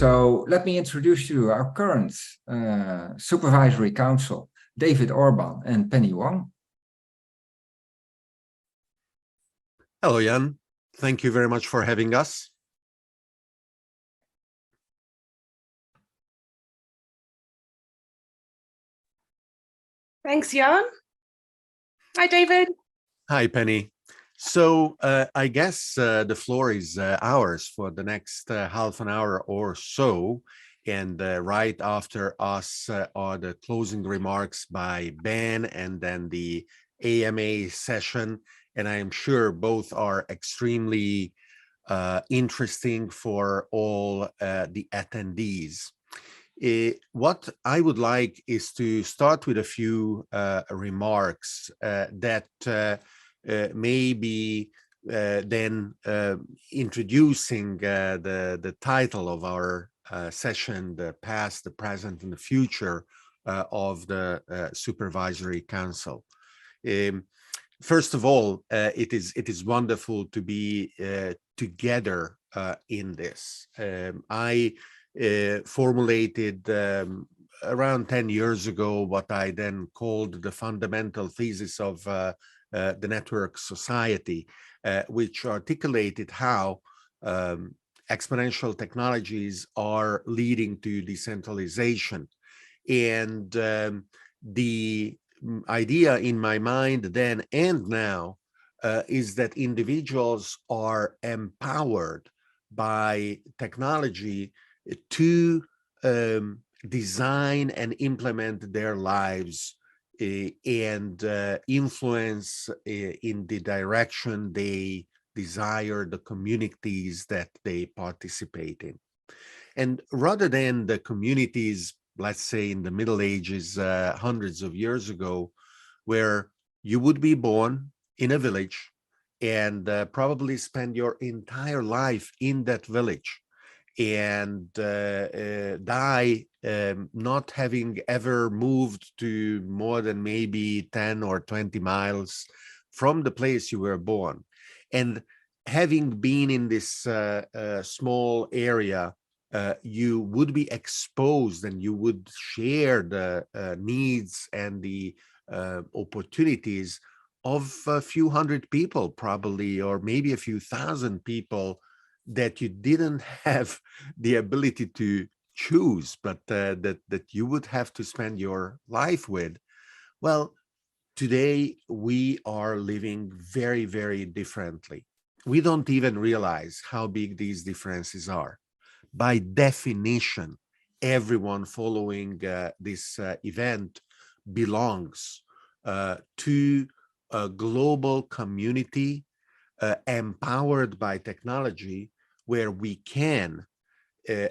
So let me introduce you our current Supervisory Council, David Orban and Penny Wong. Hello, Jan. Thank you very much for having us. Thanks, Jan. Hi, David. Hi, Penny. So I guess the floor is ours for the next half an hour or so. And right after us are the closing remarks by Ben and then the AMA session. And I am sure both are extremely interesting for all the attendees. What I would like is to start with a few remarks that maybe then introducing the title of our session, the past, the present, and the future of the Supervisory Council. First of all, it is wonderful to be together in this. I formulated around 10 years ago what I then called the fundamental thesis of the network society, which articulated how exponential technologies are leading to decentralization. And the idea in my mind then and now is that individuals are empowered by technology to design and implement their lives and influence in the direction they desire the communities that they participate in. And rather than the communities, let's say in the Middle Ages, hundreds of years ago, where you would be born in a village and probably spend your entire life in that village and die not having ever moved to more than maybe 10 or 20 miles from the place you were born. And having been in this small area, you would be exposed and you would share the needs and the opportunities of a few hundred people probably, or maybe a few thousand people that you didn't have the ability to choose, but that you would have to spend your life with. Well, today we are living very, very differently. We don't even realize how big these differences are. By definition, everyone following this event belongs to a global community empowered by technology, where we can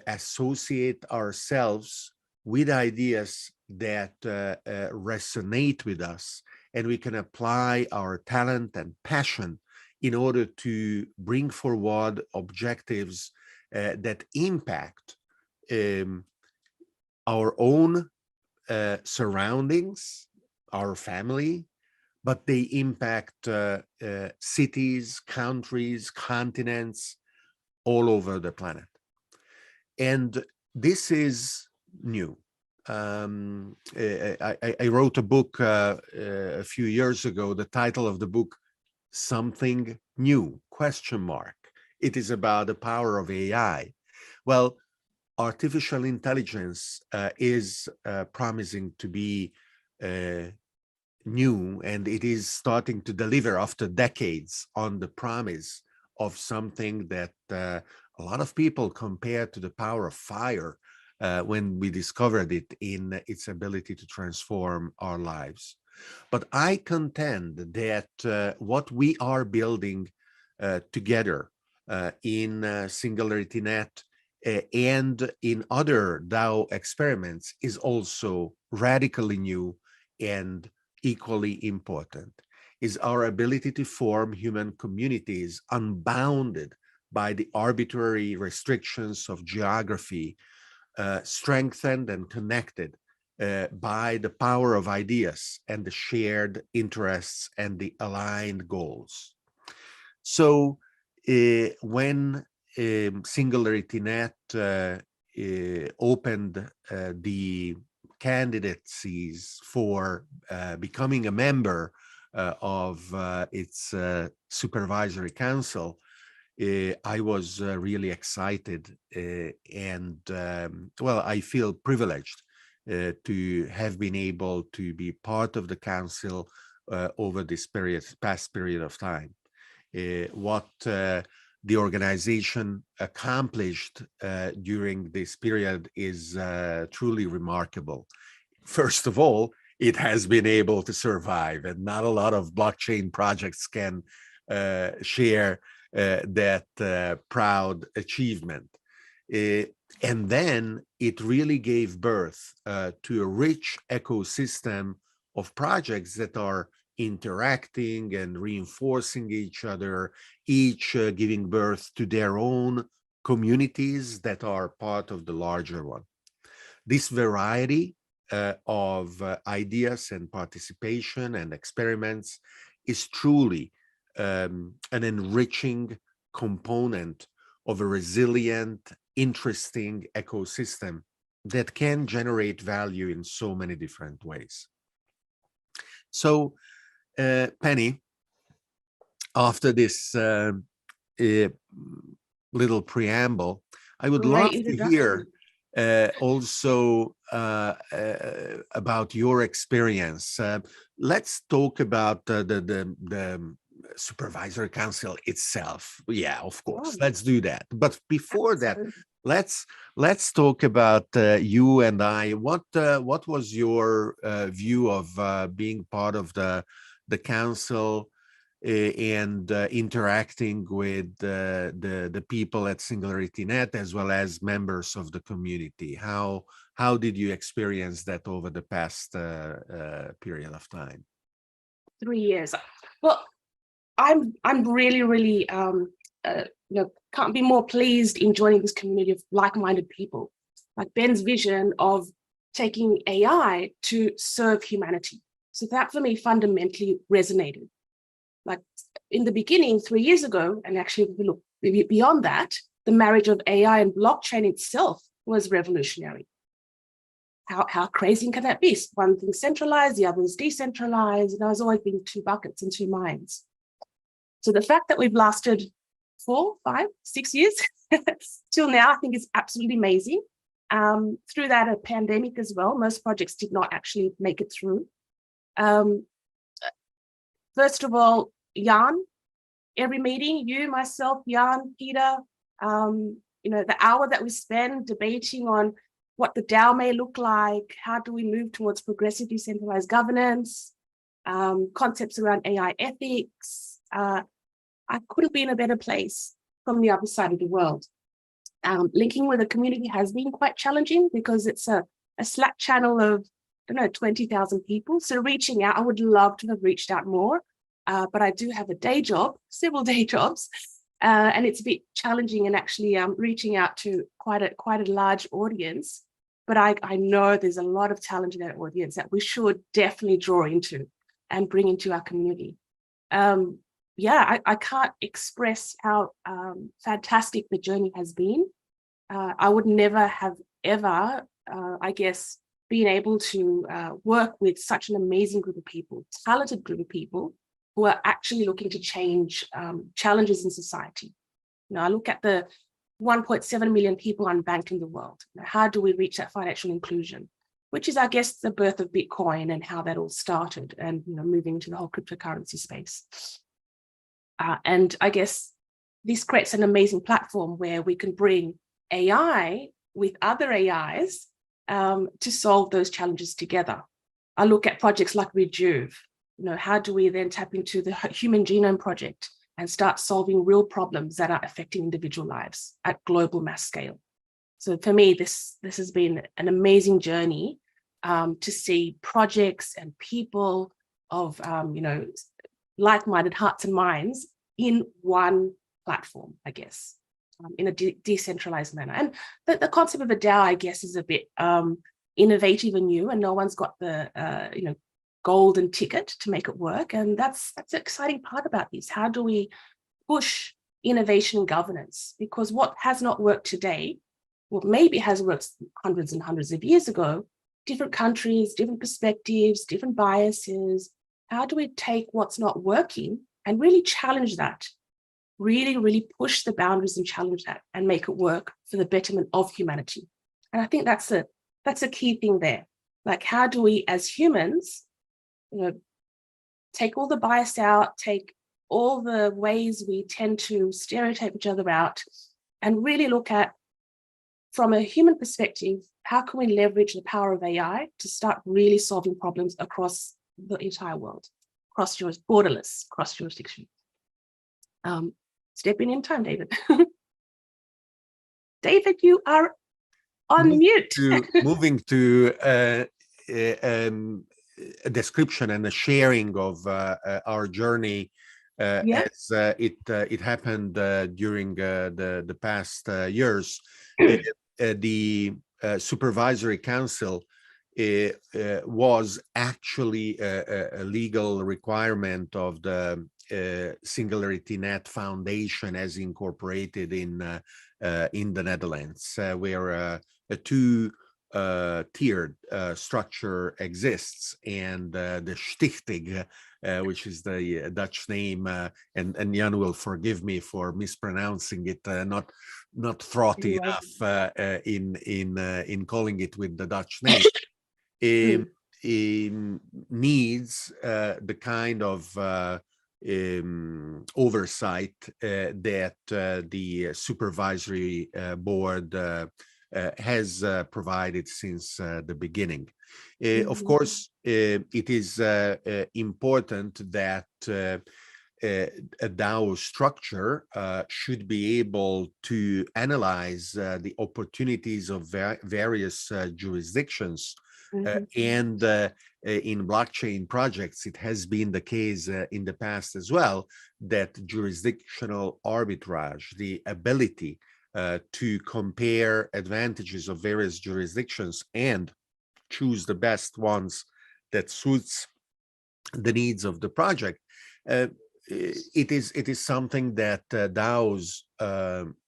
associate ourselves with ideas that resonate with us, and we can apply our talent and passion in order to bring forward objectives that impact our own surroundings, our family, but they impact cities, countries, continents all over the planet. And this is new. I wrote a book a few years ago. The title of the book, Something New, ? It is about the power of AI. Well, artificial intelligence is promising to be new, and it is starting to deliver after decades on the promise of something that a lot of people compare to the power of fire when we discovered it in its ability to transform our lives. But I contend that what we are building together in SingularityNET and in other DAO experiments is also radically new and equally important, is our ability to form human communities unbounded by the arbitrary restrictions of geography, strengthened and connected by the power of ideas and the shared interests and the aligned goals. So when SingularityNET opened the candidacies for becoming a member of its supervisory council, I was really excited and well, I feel privileged to have been able to be part of the council over this past period of time. What the organization accomplished during this period is truly remarkable. First of all, it has been able to survive, and not a lot of blockchain projects can share that proud achievement. And then it really gave birth to a rich ecosystem of projects that are interacting and reinforcing each other, each giving birth to their own communities that are part of the larger one. This variety of ideas and participation and experiments is truly an enriching component of a resilient, interesting ecosystem that can generate value in so many different ways. So, Penny, after this little preamble, I would love to hear also about your experience. Let's talk about the Supervisory Council itself. Yeah, of course, let's do that. But before that, let's talk about you and I. What was your view of being part of the council and interacting with the people at SingularityNET as well as members of the community? How did you experience that over the past period of time? 3 years. Well, I'm really can't be more pleased in joining this community of like-minded people. Like Ben's vision of taking AI to serve humanity. So that for me fundamentally resonated. Like in the beginning, 3 years ago, and actually if we look beyond that, the marriage of AI and blockchain itself was revolutionary. How crazy can that be? One thing centralized, the other is decentralized, and I was always being two buckets and two minds. So the fact that we've lasted 4, 5, 6 years till now, I think is absolutely amazing. Through that, a pandemic as well, most projects did not actually make it through. First of all, Jan, every meeting, you, myself, Jan, Peter, the hour that we spend debating on what the DAO may look like, how do we move towards progressive decentralized governance, concepts around AI ethics. I couldn't be in a better place from the other side of the world. Linking with the community has been quite challenging because it's a Slack channel of, 20,000 people. So reaching out, I would love to have reached out more, but I do have a day job, several day jobs, and it's a bit challenging and actually reaching out to quite a large audience. But I know there's a lot of talent in that audience that we should definitely draw into and bring into our community. I can't express how fantastic the journey has been. I would never have ever, been able to work with such an amazing group of people, talented group of people who are actually looking to change challenges in society. I look at the 1.7 million people unbanked in the world. How do we reach that financial inclusion? Which is, I guess, the birth of Bitcoin and how that all started and moving into the whole cryptocurrency space. And I guess this creates an amazing platform where we can bring AI with other AIs to solve those challenges together. I look at projects like Rejuve. How do we then tap into the Human Genome Project and start solving real problems that are affecting individual lives at global mass scale? So for me, this has been an amazing journey to see projects and people of like-minded hearts and minds in one platform, I guess, in a decentralized manner. And the concept of a DAO, I guess, is a bit innovative and new, and no one's got the golden ticket to make it work. And that's the exciting part about this. How do we push innovation and governance? Because what has not worked today well, maybe it has worked hundreds and hundreds of years ago, different countries, different perspectives, different biases. How do we take what's not working and really challenge that? Really, really push the boundaries and challenge that and make it work for the betterment of humanity. And I think that's a key thing there. Like, how do we as humans, take all the bias out, take all the ways we tend to stereotype each other out, and really look at, from a human perspective, how can we leverage the power of AI to start really solving problems across the entire world, borderless, cross jurisdiction. Step in time, David. David, you are on mute. Moving to a description and a sharing of our journey as it happened during the past years. The Supervisory Council was actually a legal requirement of the SingularityNET Foundation as incorporated in the Netherlands, where a two-tiered structure exists, and the Stichting, which is the Dutch name, and Jan will forgive me for mispronouncing it, not frothy enough in calling it with the Dutch name. Needs the kind of oversight that the supervisory board has provided since the beginning. Of course, it is important that a DAO structure should be able to analyze the opportunities of various jurisdictions. And in blockchain projects, it has been the case in the past as well, that jurisdictional arbitrage, the ability to compare advantages of various jurisdictions and choose the best ones that suits the needs of the project, it is something that DAOs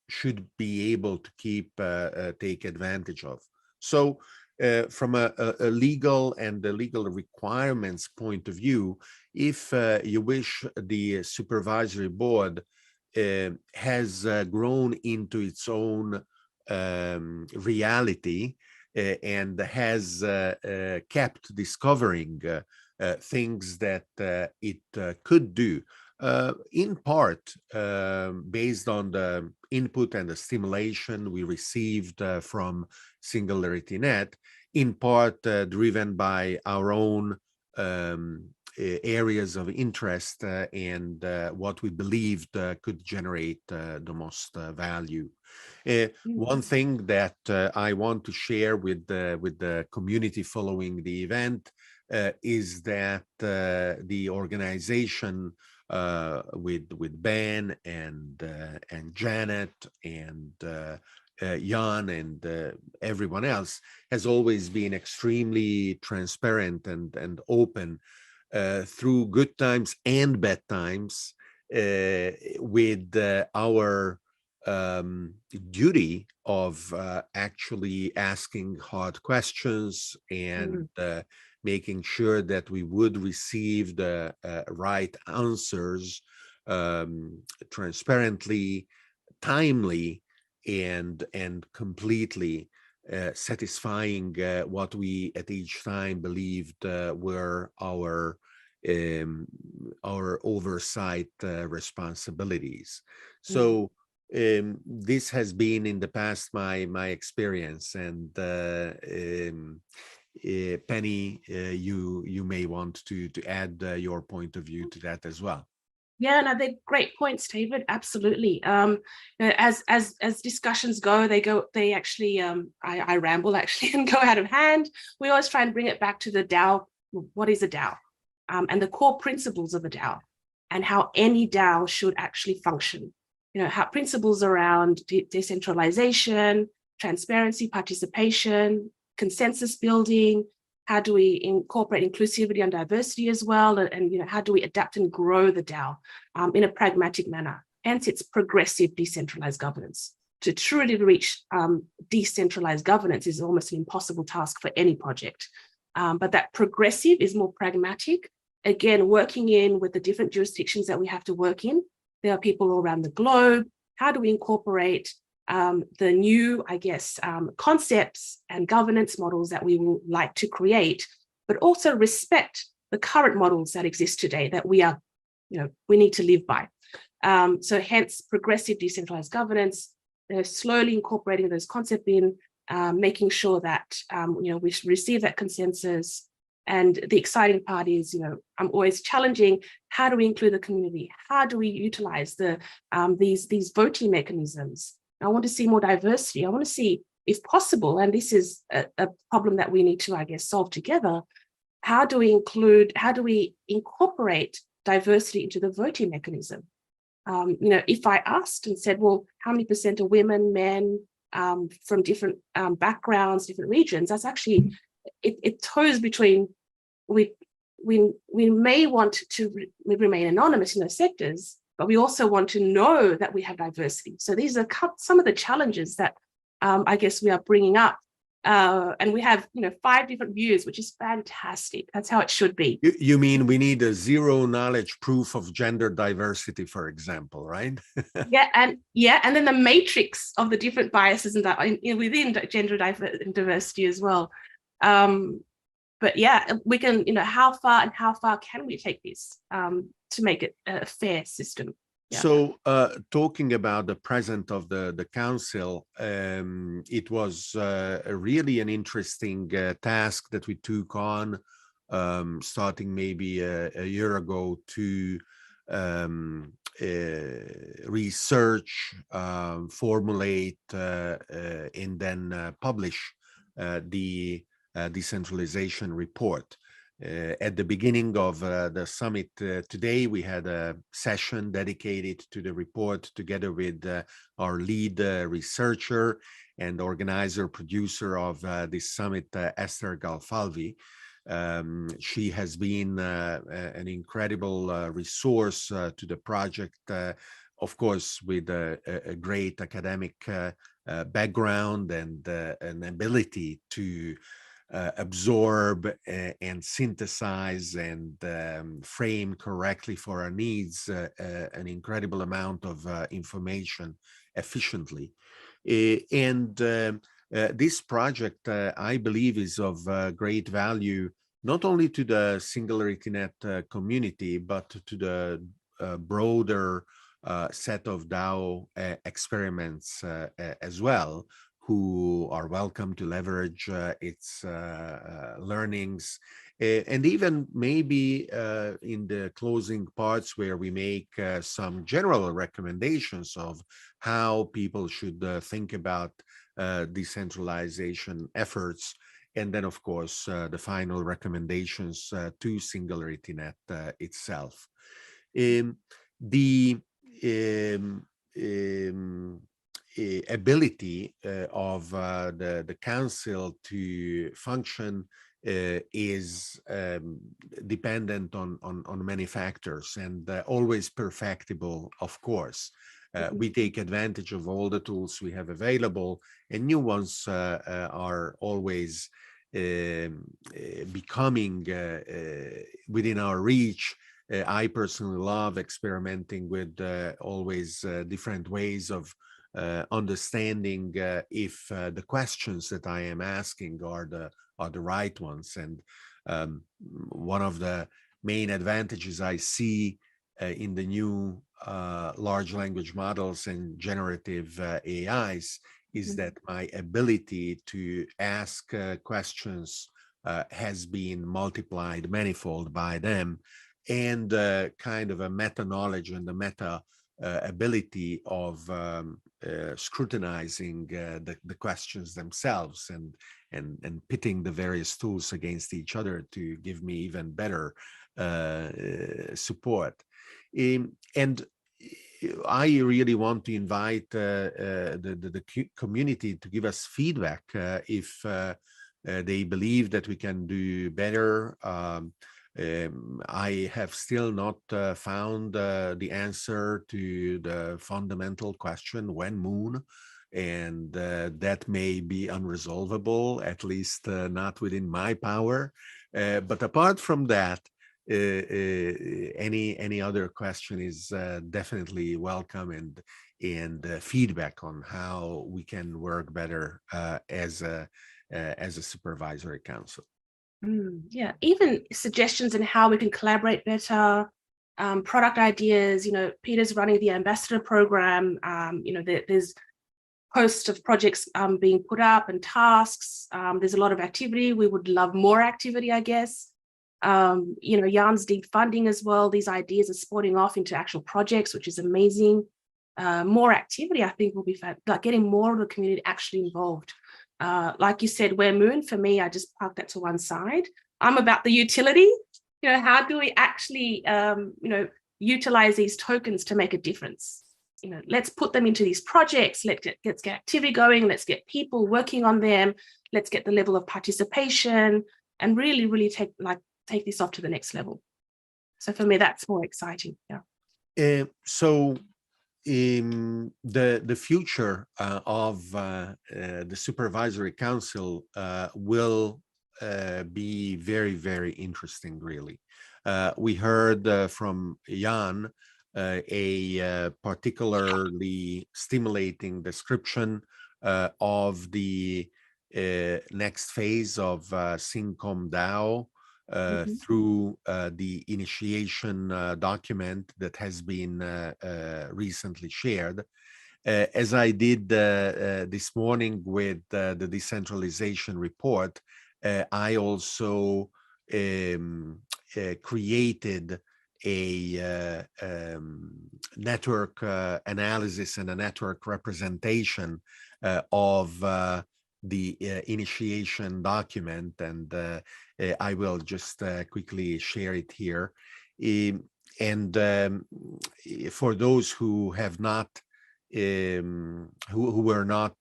should be able to take advantage of. So from a legal and the legal requirements point of view, if you wish, the supervisory board has grown into its own reality and has kept discovering things that it could do, in part based on the input and the stimulation we received from SingularityNET, in part driven by our own areas of interest and what we believed could generate the most value. One thing that I want to share with the community following the event is that the organization with Ben and Janet and Jan and everyone else has always been extremely transparent and open through good times and bad times with our duty of actually asking hard questions and making sure that we would receive the right answers transparently, timely, and completely satisfying what we at each time believed were our oversight responsibilities. So this has been in the past my experience, and Penny, you may want to add your point of view to that as well. Yeah, no, they're great points, David. Absolutely. As discussions go, they actually, I ramble actually and go out of hand. We always try and bring it back to the DAO. What is a DAO? And the core principles of a DAO, and how any DAO should actually function. How principles around decentralization, transparency, participation, consensus building. How do we incorporate inclusivity and diversity as well? And how do we adapt and grow the DAO in a pragmatic manner? Hence, it's progressive decentralized governance. to truly reach decentralized governance is almost an impossible task for any project. But that progressive is more pragmatic. Again, working in with the different jurisdictions that we have to work in. There are people all around the globe. How do we incorporate the new, I guess, concepts and governance models that we would like to create, but also respect the current models that exist today that we are, we need to live by. So hence progressive decentralized governance, slowly incorporating those concepts in, making sure that, we receive that consensus. And the exciting part is, I'm always challenging, how do we include the community? How do we utilize these voting mechanisms? I want to see more diversity. I want to see, if possible, and this is a problem that we need to, I guess, solve together, how do we incorporate diversity into the voting mechanism? If I asked and said, well, how many % are women, men, from different backgrounds, different regions, that's actually, it toes between, we may want to remain anonymous in those sectors, but we also want to know that we have diversity. So these are some of the challenges that I guess we are bringing up. And we have, 5 different views, which is fantastic. That's how it should be. You mean we need a zero knowledge proof of gender diversity, for example, right? And then the matrix of the different biases and that within gender diversity as well. But yeah, we can, how far can we take this to make it a fair system? Yeah. So talking about the present of the council, it was really an interesting task that we took on, starting maybe a year ago, to research, formulate, and then publish the decentralization report. At the beginning of the summit today, we had a session dedicated to the report together with our lead researcher and organizer, producer of this summit, Esther Galfalvi. She has been an incredible resource to the project, of course, with a great academic background and an ability to absorb and synthesize and frame correctly for our needs an incredible amount of information efficiently. And this project, I believe, is of great value, not only to the SingularityNET community, but to the broader set of DAO experiments as well, who are welcome to leverage its learnings. And even maybe in the closing parts where we make some general recommendations of how people should think about decentralization efforts. And then, of course, the final recommendations to SingularityNET itself. The ability of the council to function is dependent on many factors, and always perfectible, of course. We take advantage of all the tools we have available, and new ones are always becoming within our reach. I personally love experimenting with always different ways of understanding if the questions that I am asking are the right ones. And one of the main advantages I see in the new large language models and generative AIs is that my ability to ask questions has been multiplied manifold by them, and kind of a meta knowledge and the meta ability of scrutinizing the questions themselves and pitting the various tools against each other to give me even better support. And I really want to invite the community to give us feedback if they believe that we can do better. I have still not found the answer to the fundamental question, when moon, and that may be unresolvable, at least not within my power. But apart from that, any other question is definitely welcome, and feedback on how we can work better as a supervisory council. Yeah, even suggestions on how we can collaborate better, product ideas. Peter's running the ambassador program. There's host of projects being put up and tasks. There's a lot of activity. We would love more activity, I guess. Jan's deep funding as well. These ideas are spawning off into actual projects, which is amazing. More activity, I think, will be like getting more of the community actually involved. Like you said, where Moon, for me, I just park that to one side. I'm about the utility. How do we actually, utilize these tokens to make a difference? Let's put them into these projects. Let's get activity going. Let's get people working on them. Let's get the level of participation and really, really take this off to the next level. So for me, that's more exciting. Yeah. So the future of the Supervisory Council will be very, very interesting, really. We heard from Jan a particularly stimulating description of the next phase of SingComDAO through the initiation document that has been recently shared. As I did this morning with the decentralization report, I also created a network analysis and a network representation of the initiation document, and I will just quickly share it here. And for those who have not, who were not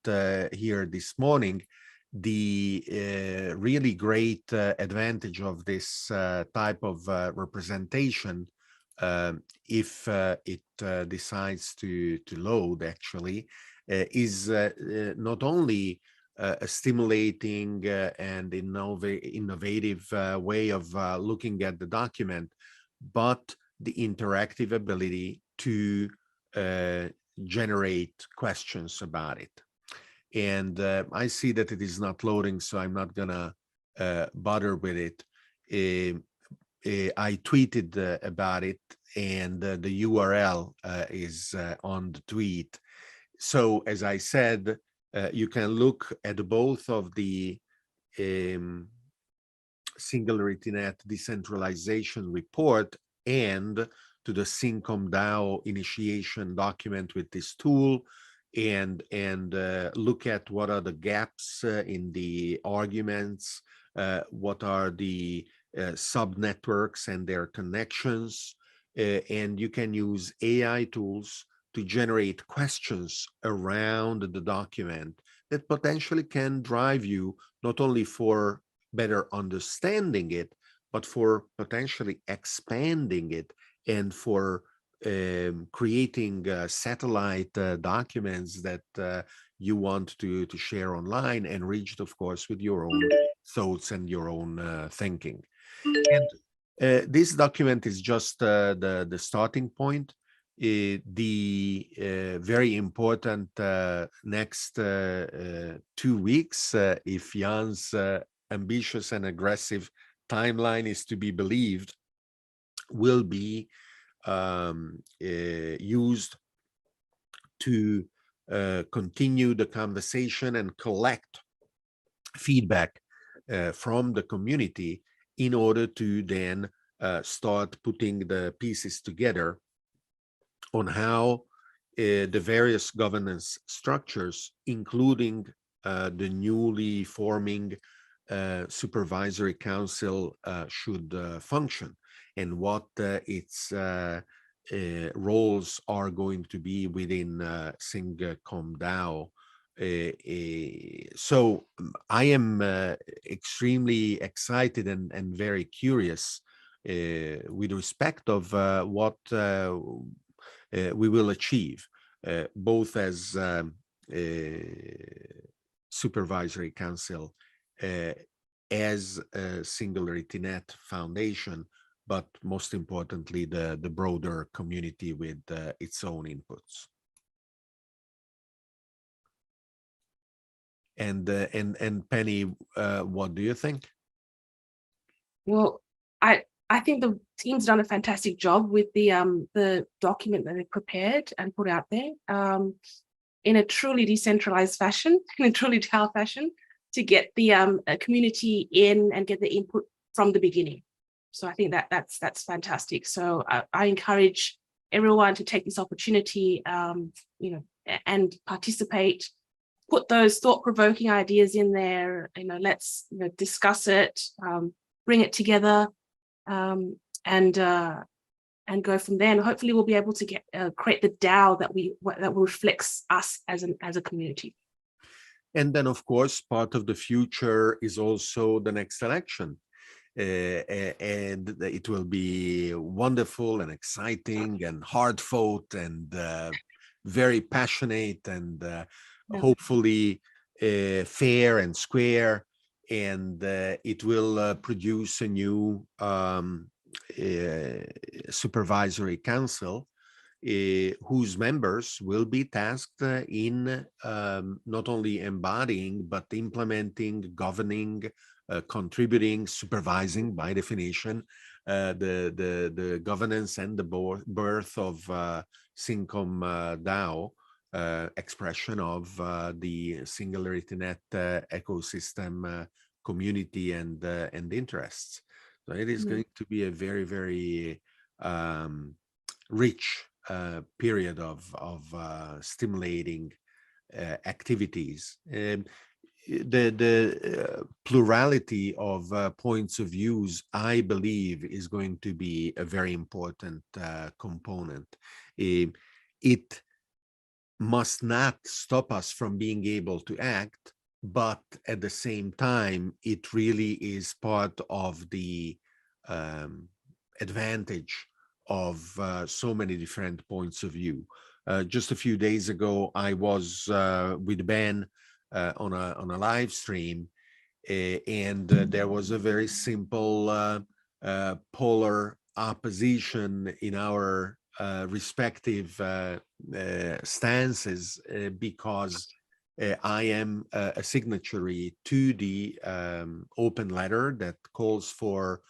here this morning, the really great advantage of this type of representation, if it decides to load, actually, is not only a stimulating and innovative way of looking at the document, but the interactive ability to generate questions about it. And I see that it is not loading, so I'm not gonna bother with it. I tweeted about it, and the URL is on the tweet. So as I said, you can look at both of the SingularityNET decentralization report and to the SingComDAO initiation document with this tool, and look at what are the gaps in the arguments, what are the sub-networks and their connections, and you can use AI tools to generate questions around the document that potentially can drive you not only for better understanding it, but for potentially expanding it and for creating satellite documents that you want to share online, enriched, of course, with your own thoughts and your own thinking. And this document is just the starting point. The very important next 2 weeks, if Jan's ambitious and aggressive timeline is to be believed, will be used to continue the conversation and collect feedback from the community in order to then start putting the pieces together on how the various governance structures, including the newly forming Supervisory Council, should function, and what its roles are going to be within SingComDAO. So I am extremely excited and very curious with respect of what we will achieve, both as Supervisory Council as a SingularityNET Foundation, but most importantly, the broader community with its own inputs. And Penny, what do you think? Well, I think the team's done a fantastic job with the document that they prepared and put out there in a truly decentralized fashion, in a truly DAO fashion, to get the community in and get the input from the beginning. So I think that's fantastic. So I encourage everyone to take this opportunity, you know, and participate. Put those thought-provoking ideas in there. You know, let's discuss it, bring it together, and go from there. And hopefully, we'll be able to create the DAO that reflects us as a community. And then, of course, part of the future is also the next election. And it will be wonderful and exciting and hard fought and very passionate and hopefully fair and square. And it will produce a new supervisory council whose members will be tasked in not only embodying, but implementing, governing, contributing, supervising, by definition, the governance and the birth of Syncom DAO, expression of the SingularityNET ecosystem community and interests. So it is going to be a very, very rich period of stimulating activities. The plurality of points of views, I believe, is going to be a very important component. It must not stop us from being able to act, but at the same time, it really is part of the advantage of so many different points of view. Just a few days ago, I was with Ben on a live stream, and there was a very simple polar opposition in our respective stances, because I am a signatory to the open letter that calls for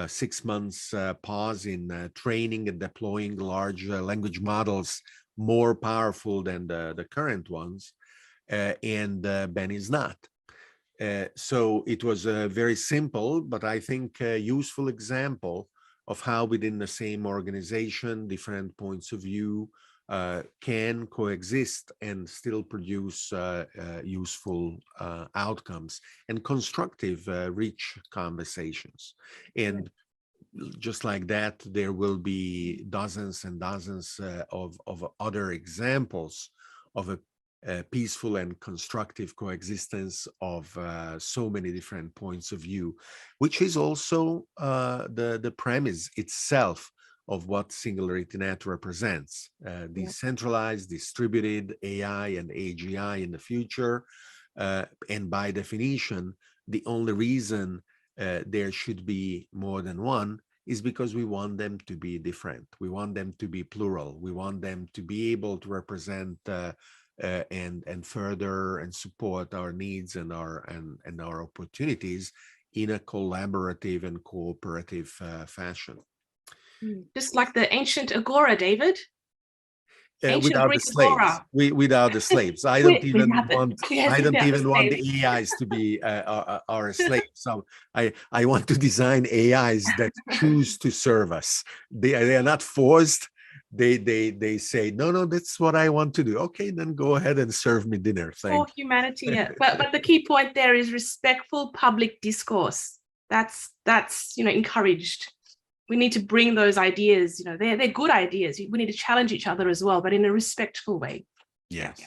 6 months pause in training and deploying large language models more powerful than the current ones, and Ben is not. So it was a very simple, but I think a useful example of how within the same organization, different points of view can coexist and still produce useful outcomes and constructive, rich conversations. And just like that, there will be dozens and dozens of other examples of a peaceful and constructive coexistence of so many different points of view, which is also the premise itself of what SingularityNET represents. Decentralized, distributed AI and AGI in the future. And by definition, the only reason there should be more than one is because we want them to be different. We want them to be plural. We want them to be able to represent and further and support our needs and our opportunities in a collaborative and cooperative fashion. Just like the ancient agora, David. Without the slaves, without the slaves. I don't even want the AIs to be our slaves. So I want to design AIs that choose to serve us. They are not forced. They say, no, that's what I want to do. Okay, then go ahead and serve me dinner. For humanity, yeah. But the key point there is respectful public discourse. That's encouraged. We need to bring those ideas, they're good ideas. We need to challenge each other as well, but in a respectful way. Yes.